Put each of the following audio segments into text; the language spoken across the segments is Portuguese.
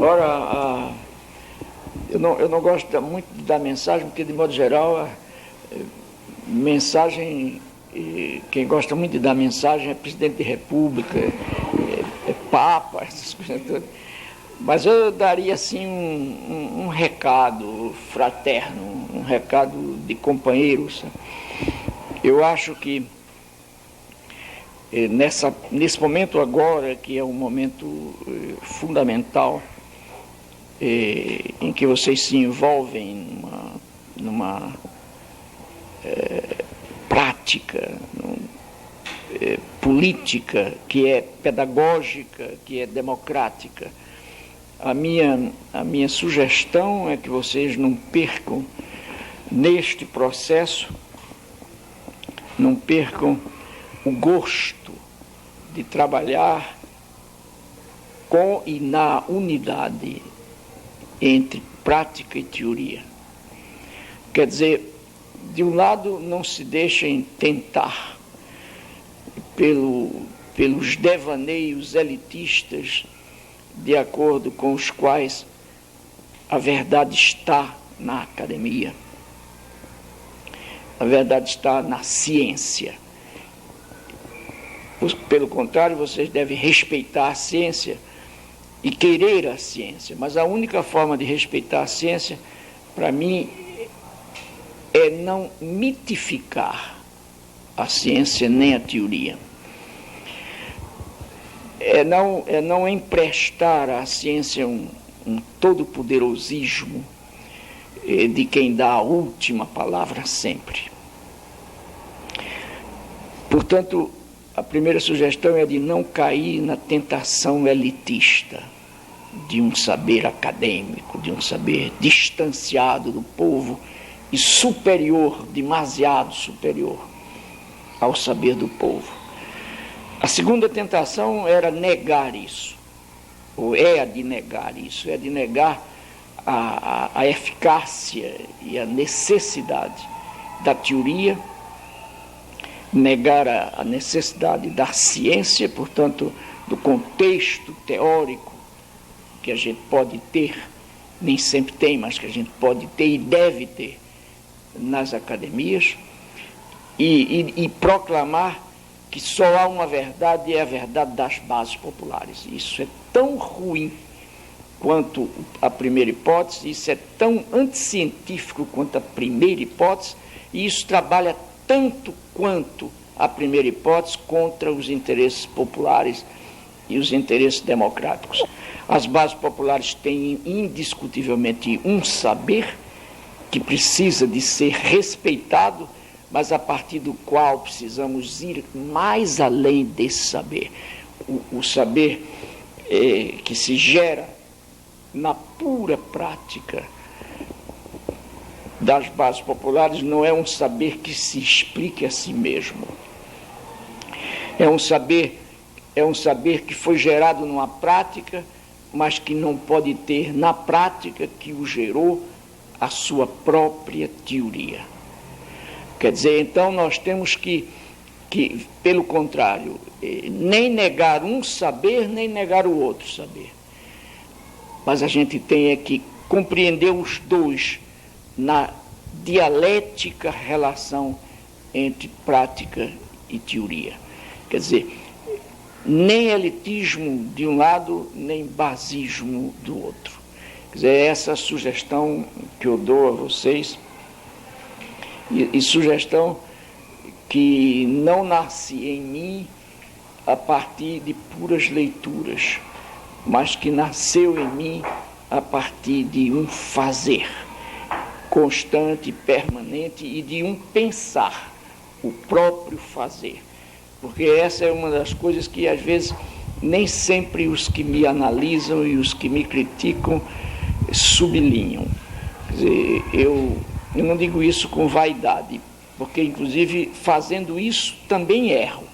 Ora, eu não gosto muito de dar mensagem, porque, de modo geral, mensagem, quem gosta muito de dar mensagem é presidente de república, é papa, essas coisas todas. Mas eu daria, assim, um recado fraterno, um recado de companheiros. Eu acho que nesse momento agora, que é um momento fundamental, em que vocês se envolvem numa prática política que é pedagógica, que é democrática, a minha sugestão é que vocês não percam neste processo, não percam o gosto de trabalhar com e na unidade entre prática e teoria. Quer dizer, de um lado, não se deixem tentar pelos devaneios elitistas de acordo com os quais a verdade está na academia. A verdade está na ciência. Pelo contrário, vocês devem respeitar a ciência e querer a ciência. Mas a única forma de respeitar a ciência, para mim, é não mitificar a ciência nem a teoria. É não emprestar à ciência um todo-poderosismo de quem dá a última palavra sempre. Portanto, a primeira sugestão é de não cair na tentação elitista de um saber acadêmico, de um saber distanciado do povo e superior, demasiado superior ao saber do povo. A segunda tentação era negar isso, ou é a de negar isso, é de negar a eficácia e a necessidade da teoria, negar a necessidade da ciência, portanto, do contexto teórico que a gente pode ter, nem sempre tem, mas que a gente pode ter e deve ter nas academias, e proclamar que só há uma verdade, e é a verdade das bases populares. Isso é tão ruim quanto a primeira hipótese, isso é tão anticientífico quanto a primeira hipótese, e isso trabalha tanto quanto a primeira hipótese contra os interesses populares e os interesses democráticos. As bases populares têm indiscutivelmente um saber que precisa de ser respeitado, mas a partir do qual precisamos ir mais além desse saber. O saber que se gera na pura prática das bases populares não é um saber que se explique a si mesmo. É um saber que foi gerado numa prática, mas que não pode ter na prática que o gerou a sua própria teoria. Quer dizer, então nós temos que pelo contrário, nem negar um saber, nem negar o outro saber. Mas a gente tem que compreender os dois na dialética relação entre prática e teoria. Quer dizer, nem elitismo de um lado, nem basismo do outro. Quer dizer, é essa sugestão que eu dou a vocês, e sugestão que não nasce em mim a partir de puras leituras, mas que nasceu em mim a partir de um fazer constante, permanente, e de um pensar, o próprio fazer. Porque essa é uma das coisas que, às vezes, nem sempre os que me analisam e os que me criticam sublinham. Quer dizer, eu não digo isso com vaidade, porque, inclusive, fazendo isso também erro.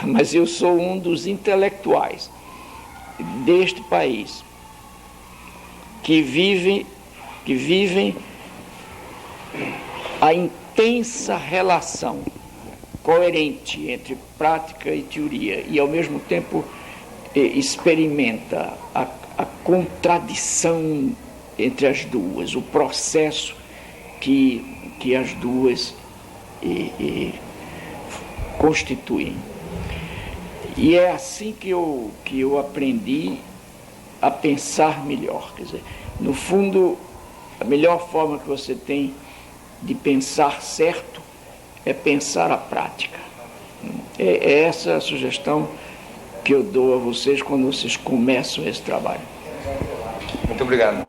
Mas eu sou um dos intelectuais deste país que vivem a intensa relação coerente entre prática e teoria, e ao mesmo tempo experimenta a contradição entre as duas, o processo que as duas constituem. E é assim que eu aprendi a pensar melhor. Quer dizer, no fundo, a melhor forma que você tem de pensar certo é pensar a prática. É essa a sugestão que eu dou a vocês quando vocês começam esse trabalho. Muito obrigado.